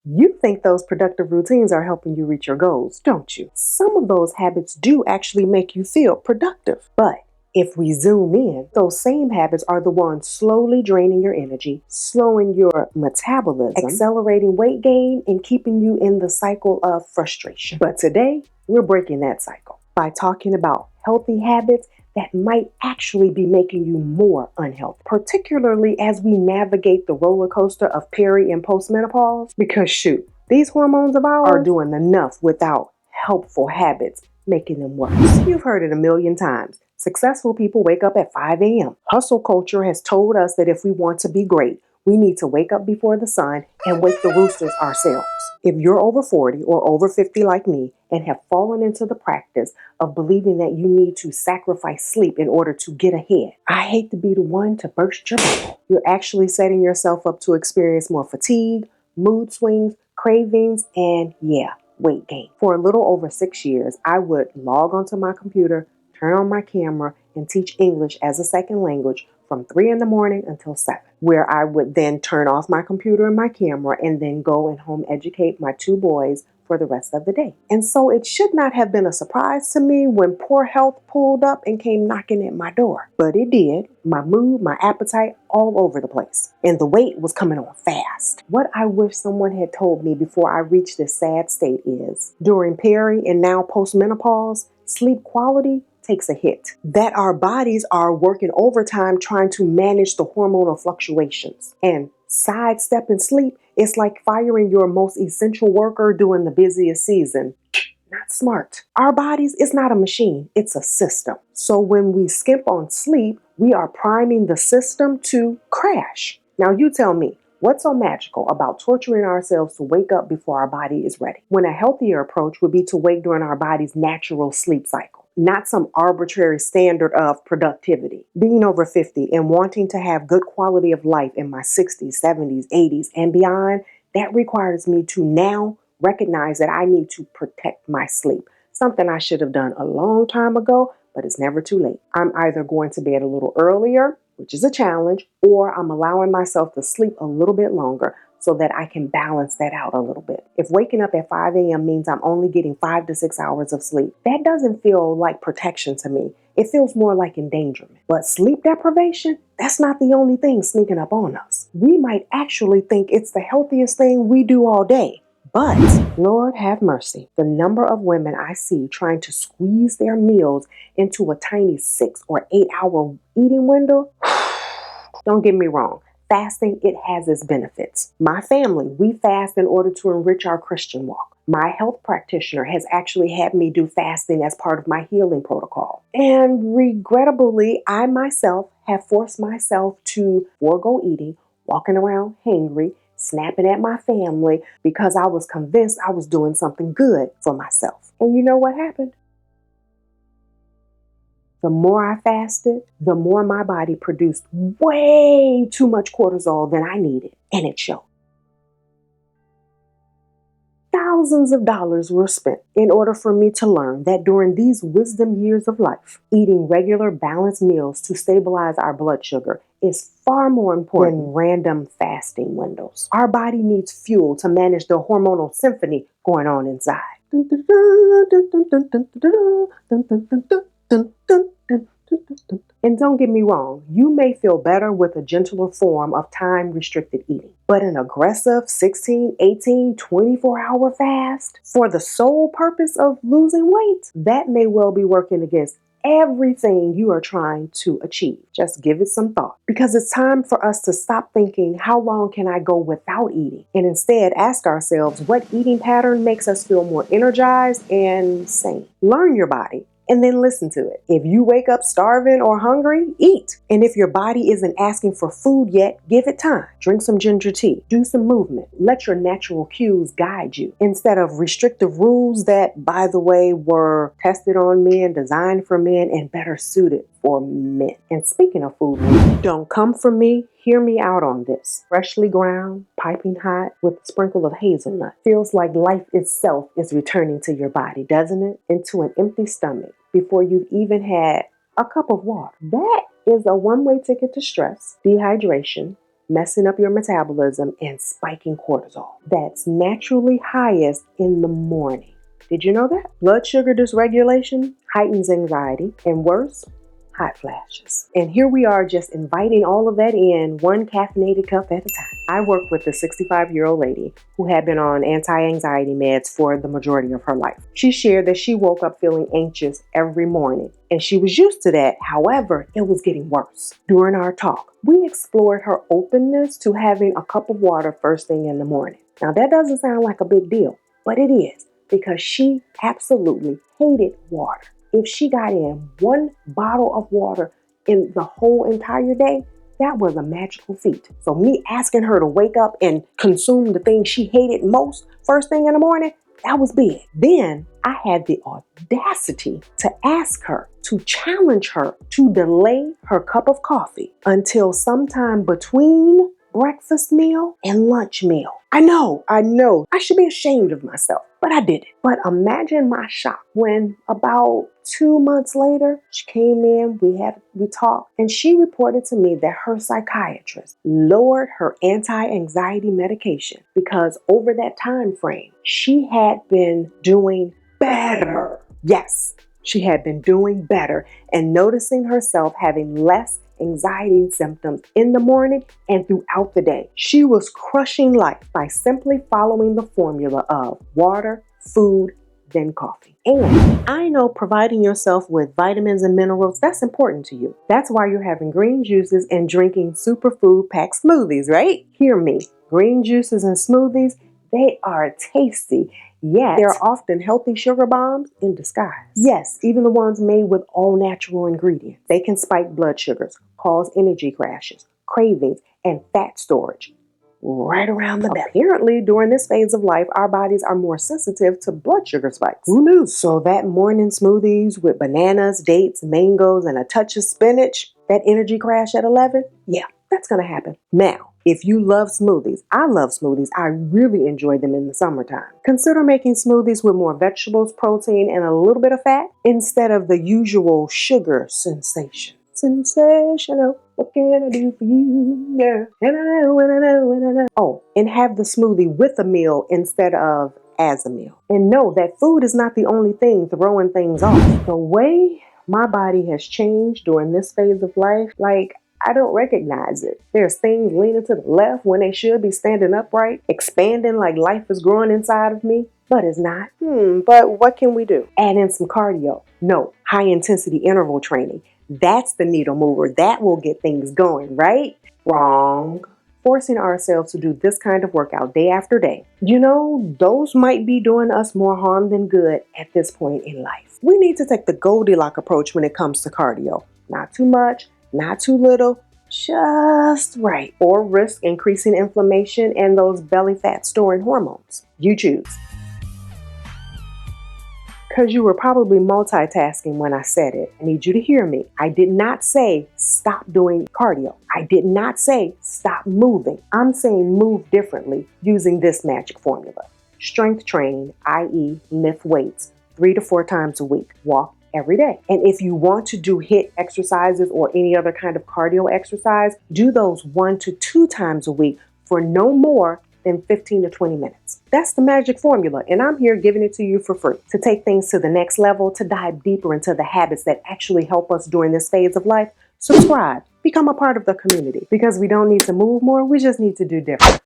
You think those productive routines are helping you reach your goals, don't you? Some of those habits do actually make you feel productive. But if we zoom in, those same habits are the ones slowly draining your energy, slowing your metabolism, accelerating weight gain, and keeping you in the cycle of frustration. But today, we're breaking that cycle by talking about healthy habits that might actually be making you more unhealthy, particularly as we navigate the roller coaster of peri and postmenopause. Because shoot, these hormones of ours are doing enough without helpful habits making them worse. You've heard it a million times. Successful people wake up at 5 a.m. Hustle culture has told us that if we want to be great, we need to wake up before the sun and wake the roosters ourselves. If you're over 40 or over 50 like me and have fallen into the practice of believing that you need to sacrifice sleep in order to get ahead, I hate to be the one to burst your bubble. You're actually setting yourself up to experience more fatigue, mood swings, cravings, and weight gain. For a little over 6 years, I would log onto my computer, turn on my camera, and teach English as a second language from 3 in the morning until 7, where I would then turn off my computer and my camera and then go and home educate my 2 boys for the rest of the day. And so it should not have been a surprise to me when poor health pulled up and came knocking at my door. But it did. My mood, my appetite, all over the place. And the weight was coming on fast. What I wish someone had told me before I reached this sad state is, during peri and now postmenopause, sleep quality takes a hit. That our bodies are working overtime trying to manage the hormonal fluctuations. And sidestepping sleep is like firing your most essential worker during the busiest season. Not smart. Our bodies is not a machine, it's a system. So when we skimp on sleep, we are priming the system to crash. Now you tell me, what's so magical about torturing ourselves to wake up before our body is ready? When a healthier approach would be to wake during our body's natural sleep cycle, not some arbitrary standard of productivity. Being over 50 and wanting to have good quality of life in my 60s, 70s, 80s, and beyond, that requires me to now recognize that I need to protect my sleep. Something I should have done a long time ago, but it's never too late. I'm either going to bed a little earlier, which is a challenge, or I'm allowing myself to sleep a little bit longer so that I can balance that out a little bit. If waking up at 5 a.m. means I'm only getting 5 to 6 hours of sleep, that doesn't feel like protection to me. It feels more like endangerment. But sleep deprivation, that's not the only thing sneaking up on us. We might actually think it's the healthiest thing we do all day. But, Lord have mercy, the number of women I see trying to squeeze their meals into a tiny 6 or 8 hour eating window, don't get me wrong. Fasting, it has its benefits. My family, we fast in order to enrich our Christian walk. My health practitioner has actually had me do fasting as part of my healing protocol. And regrettably, I myself have forced myself to forego eating, walking around hangry, snapping at my family because I was convinced I was doing something good for myself. And you know what happened? The more I fasted, the more my body produced way too much cortisol than I needed, and it showed. Thousands of dollars were spent in order for me to learn that during these wisdom years of life, eating regular balanced meals to stabilize our blood sugar is far more important than random fasting windows. Our body needs fuel to manage the hormonal symphony going on inside. And don't get me wrong, you may feel better with a gentler form of time-restricted eating. But an aggressive 16, 18, 24-hour fast for the sole purpose of losing weight, that may well be working against everything you are trying to achieve. Just give it some thought. Because it's time for us to stop thinking, how long can I go without eating? And instead ask ourselves, what eating pattern makes us feel more energized and sane? Learn your body. And then listen to it. If you wake up starving or hungry, eat. And if your body isn't asking for food yet, give it time. Drink some ginger tea. Do some movement. Let your natural cues guide you. Instead of restrictive rules that, by the way, were tested on men, designed for men, and better suited for men. And speaking of food, don't come for me. Hear me out on this. Freshly ground, piping hot, with a sprinkle of hazelnut. Feels like life itself is returning to your body, doesn't it? Into an empty stomach before you've even had a cup of water. That is a one-way ticket to stress, dehydration, messing up your metabolism and spiking cortisol. That's naturally highest in the morning. Did you know that? Blood sugar dysregulation heightens anxiety, and worse, hot flashes. And here we are just inviting all of that in one caffeinated cup at a time. I worked with a 65-year-old lady who had been on anti-anxiety meds for the majority of her life. She shared that she woke up feeling anxious every morning, and she was used to that. However, it was getting worse. During our talk, we explored her openness to having a cup of water first thing in the morning. Now, that doesn't sound like a big deal, but it is, because she absolutely hated water. If she got in one bottle of water in the whole entire day, that was a magical feat. So me asking her to wake up and consume the thing she hated most first thing in the morning, that was big. Then I had the audacity to ask her, to challenge her to delay her cup of coffee until sometime between breakfast meal and lunch meal. I know. I should be ashamed of myself, but I did it. But imagine my shock when about 2 months later, she came in, we talked, and she reported to me that her psychiatrist lowered her anti-anxiety medication because over that time frame, she had been doing better. Yes, she had been doing better and noticing herself having less anxiety symptoms in the morning and throughout the day. She was crushing life by simply following the formula of water, food, then coffee. And I know providing yourself with vitamins and minerals, that's important to you. That's why you're having green juices and drinking superfood packed smoothies, right? Hear me. Green juices and smoothies, they are tasty. Yet, they're often healthy sugar bombs in disguise. Yes, even the ones made with all natural ingredients. They can spike blood sugars, cause energy crashes, cravings, and fat storage right around the belly. Apparently, during this phase of life, our bodies are more sensitive to blood sugar spikes. Who knew? So that morning smoothies with bananas, dates, mangoes, and a touch of spinach, that energy crash at 11, yeah, that's going to happen. Now, if you love smoothies, I love smoothies. I really enjoy them in the summertime. Consider making smoothies with more vegetables, protein, and a little bit of fat instead of the usual sugar sensation. Sensational. What can I do for you, girl? And I know, and I know, and I know. Oh, and have the smoothie with a meal instead of as a meal. And know that food is not the only thing throwing things off. The way my body has changed during this phase of life, I don't recognize it. There's things leaning to the left when they should be standing upright, expanding like life is growing inside of me, but it's not. But what can we do? Add in some cardio. No, high intensity interval training. That's the needle mover. That will get things going, right? Wrong. Forcing ourselves to do this kind of workout day after day. Those might be doing us more harm than good at this point in life. We need to take the Goldilocks approach when it comes to cardio. Not too much, not too little, just right. Or risk increasing inflammation and those belly fat storing hormones. You choose. Because you were probably multitasking when I said it. I need you to hear me. I did not say stop doing cardio. I did not say stop moving. I'm saying move differently using this magic formula. Strength training, i.e. lift weights, 3 to 4 times a week. Walk every day. And if you want to do HIIT exercises or any other kind of cardio exercise, do those 1 to 2 times a week for no more than 15 to 20 minutes. That's the magic formula, and I'm here giving it to you for free. To take things to the next level, to dive deeper into the habits that actually help us during this phase of life, subscribe, become a part of the community, because we don't need to move more, we just need to do different.